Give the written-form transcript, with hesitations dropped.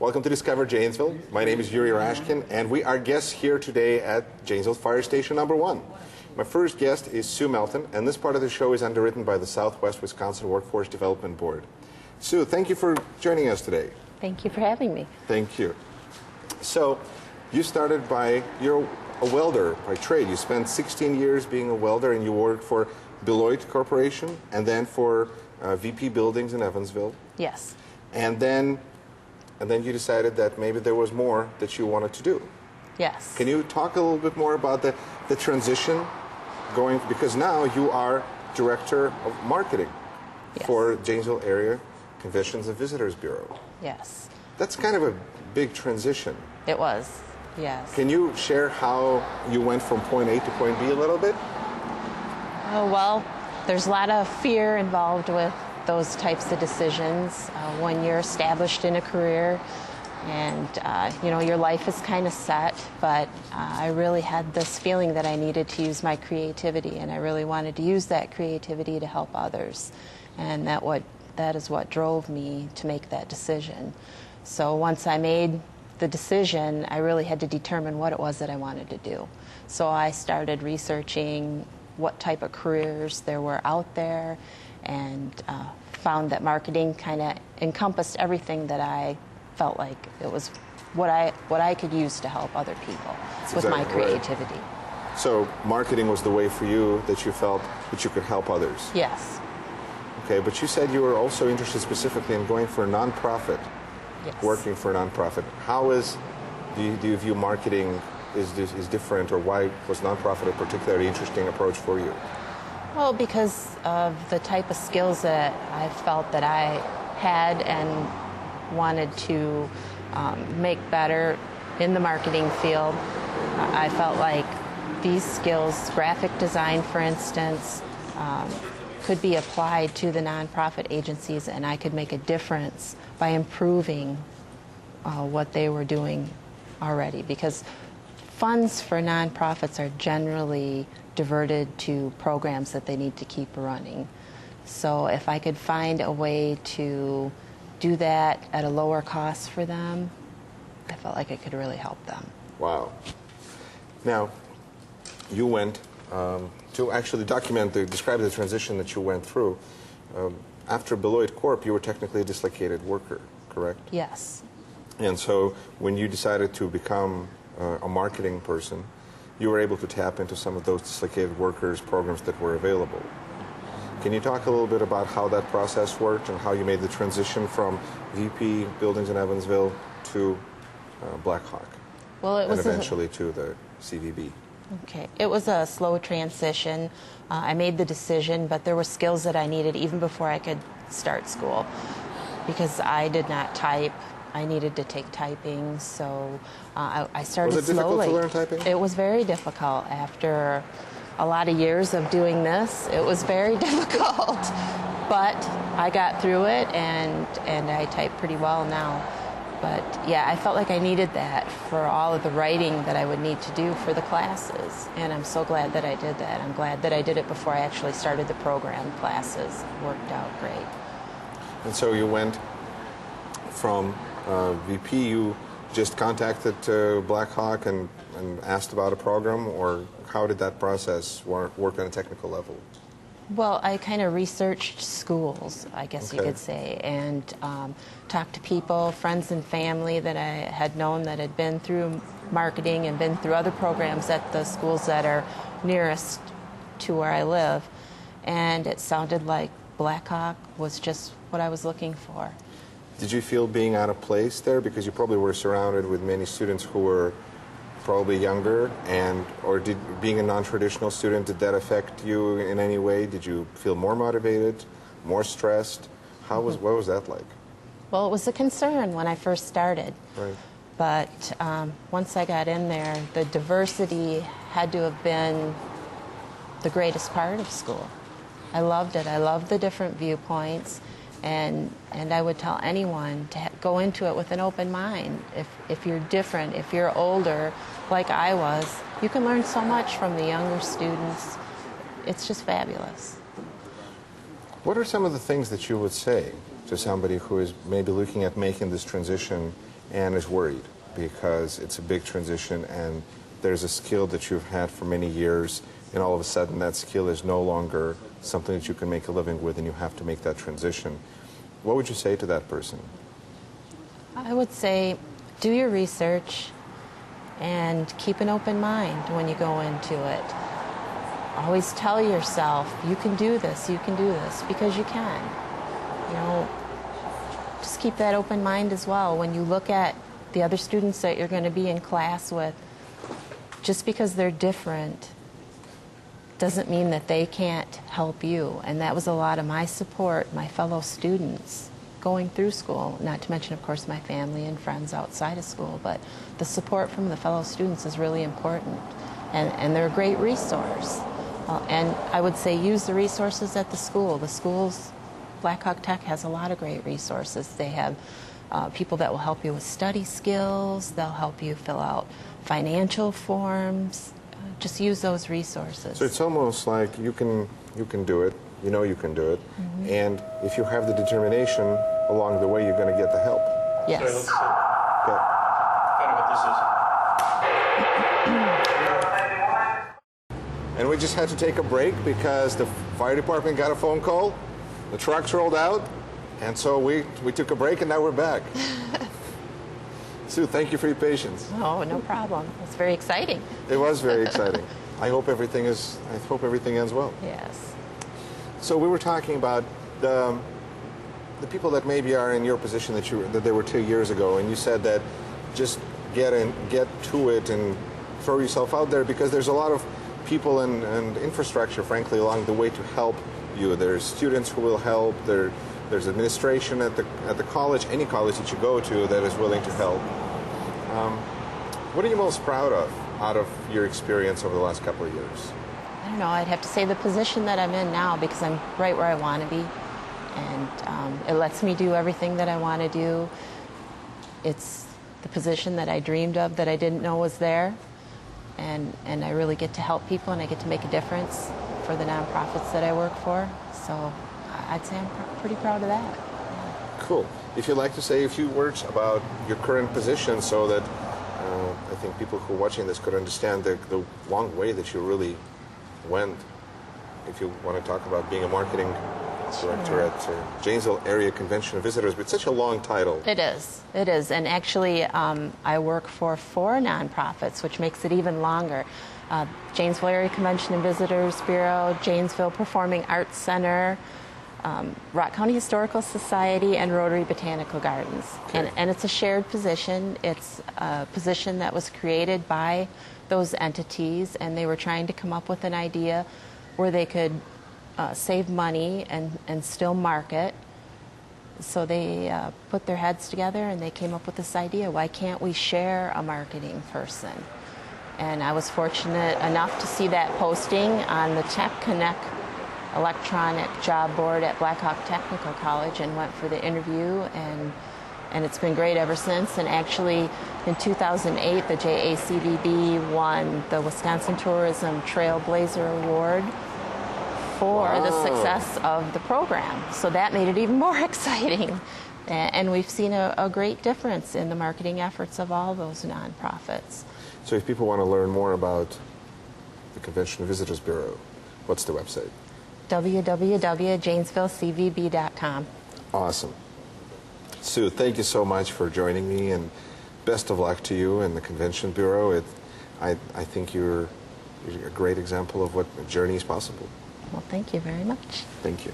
Welcome to Discover Janesville. My name is Yuri Rashkin, and we are guests here today at Janesville Fire Station number 1. My first guest is Sue Melton, and this part of the show is underwritten by the Southwest Wisconsin Workforce Development Board. Sue, thank you for joining us today. Thank you for having me. Thank you. So, you started you're a welder by trade. You spent 16 years being a welder, and you worked for Beloit Corporation, and then for VP Buildings in Evansville. Yes. And then you decided that maybe there was more that you wanted to do. Yes. Can you talk a little bit more about the transition going, because now you are Director of Marketing for Janesville Area Conventions and Visitors Bureau. Yes. That's kind of a big transition. It was, yes. Can you share how you went from point A to point B a little bit? Oh, well, there's a lot of fear involved with those types of decisions when you're established in a career and your life is kind of set, but I really had this feeling that I needed to use my creativity, and I really wanted to use that creativity to help others, and that is what drove me to make that decision. So once I made the decision, I really had to determine what it was that I wanted to do. So I started researching what type of careers there were out there, and found that marketing kind of encompassed everything that I felt like it was what I could use to help other people with my creativity. Right. So marketing was the way for you that you felt that you could help others. Yes. Okay, but you said you were also interested specifically in going for a nonprofit. Yes. Working for a nonprofit. How do you view marketing is different, or why was nonprofit a particularly interesting approach for you? Well, because of the type of skills that I felt that I had and wanted to make better in the marketing field. I felt like these skills, graphic design for instance, could be applied to the nonprofit agencies, and I could make a difference by improving what they were doing already, because funds for nonprofits are generally diverted to programs that they need to keep running. So if I could find a way to do that at a lower cost for them, I felt like it could really help them. Wow. Now, you went to actually describe the transition that you went through. After Beloit Corp, you were technically a dislocated worker, correct? Yes. And so when you decided to become a marketing person, you were able to tap into some of those dislocated workers programs that were available. Can you talk a little bit about how that process worked and how you made the transition from VP Buildings in Evansville to Blackhawk, well, it was and eventually to the CVB? Okay, it was a slow transition. I made the decision, but there were skills that I needed even before I could start school, because I did not type. I needed to take typing, so I started slowly. Was it difficult to learn typing? It was very difficult. After a lot of years of doing this, it was very difficult. But I got through it, and I type pretty well now. But yeah, I felt like I needed that for all of the writing that I would need to do for the classes, and I'm so glad that I did that. I'm glad that I did it before I actually started the program classes. It worked out great. And so you went from VP, you just contacted Blackhawk and asked about a program, or how did that process work on a technical level? Well, I kind of researched schools, I guess you could say, and talked to people, friends and family that I had known that had been through marketing and been through other programs at the schools that are nearest to where I live. And it sounded like Blackhawk was just what I was looking for. Did you feel being out of place there? Because you probably were surrounded with many students who were probably younger, or did being a non-traditional student, did that affect you in any way? Did you feel more motivated, more stressed? What was that like? Well, it was a concern when I first started. Right. But once I got in there, the diversity had to have been the greatest part of school. I loved it. I loved the different viewpoints. And I would tell anyone to go into it with an open mind. If you're different, if you're older, like I was, you can learn so much from the younger students. It's just fabulous. What are some of the things that you would say to somebody who is maybe looking at making this transition and is worried because it's a big transition and there's a skill that you've had for many years, and all of a sudden that skill is no longer something that you can make a living with and you have to make that transition. What would you say to that person? I would say do your research and keep an open mind when you go into it. Always tell yourself, you can do this, because you can. You know, just keep that open mind as well. When you look at the other students that you're going to be in class with, just because they're different doesn't mean that they can't help you. And that was a lot of my support, my fellow students going through school, not to mention, of course, my family and friends outside of school, but the support from the fellow students is really important. And they're a great resource. And I would say use the resources at the school. The schools, Black Hawk Tech has a lot of great resources. They have people that will help you with study skills. They'll help you fill out financial forms. Just use those resources. So it's almost like you can do it. You know you can do it. Mm-hmm. And if you have the determination along the way, you're going to get the help. Yes. Sorry, let's see. Okay. Find out what this is. And we just had to take a break because the fire department got a phone call. The trucks rolled out. And so we took a break and now we're back. Sue, thank you for your patience. Oh, no problem. It's very exciting. It was very exciting. I hope everything ends well. Yes. So we were talking about the people that maybe are in your position that they were 2 years ago, and you said that just get to it and throw yourself out there, because there's a lot of people and infrastructure, frankly, along the way to help you. There's students who will help. There's administration at the college, any college that you go to, that is willing to help. What are you most proud of out of your experience over the last couple of years? I don't know. I'd have to say the position that I'm in now, because I'm right where I want to be, and it lets me do everything that I want to do. It's the position that I dreamed of, that I didn't know was there, and I really get to help people, and I get to make a difference for the nonprofits that I work for. So I'd say I'm pretty proud of that. Yeah. Cool. If you'd like to say a few words about your current position, so that I think people who are watching this could understand the long way that you really went. If you want to talk about being a marketing director at Janesville Area Convention and Visitors, but it's such a long title. It is. It is. And actually, I work for 4 nonprofits, which makes it even longer. Janesville Area Convention and Visitors Bureau, Janesville Performing Arts Center, Rock County Historical Society, and Rotary Botanical Gardens. Okay. And it's a shared position. It's a position that was created by those entities, and they were trying to come up with an idea where they could save money and still market. So they put their heads together and they came up with this idea: why can't we share a marketing person? And I was fortunate enough to see that posting on the Tech Connect electronic job board at Black Hawk Technical College, and went for the interview, and it's been great ever since. And actually in 2008 the JACVB won the Wisconsin Tourism Trailblazer Award for the success of the program. So that made it even more exciting. And we've seen a great difference in the marketing efforts of all those nonprofits. So if people want to learn more about the Convention and Visitors Bureau, what's the website? www.janesvillecvb.com. Awesome. Sue, thank you so much for joining me, and best of luck to you and the Convention Bureau. I think you're a great example of what a journey is possible. Well, thank you very much. Thank you.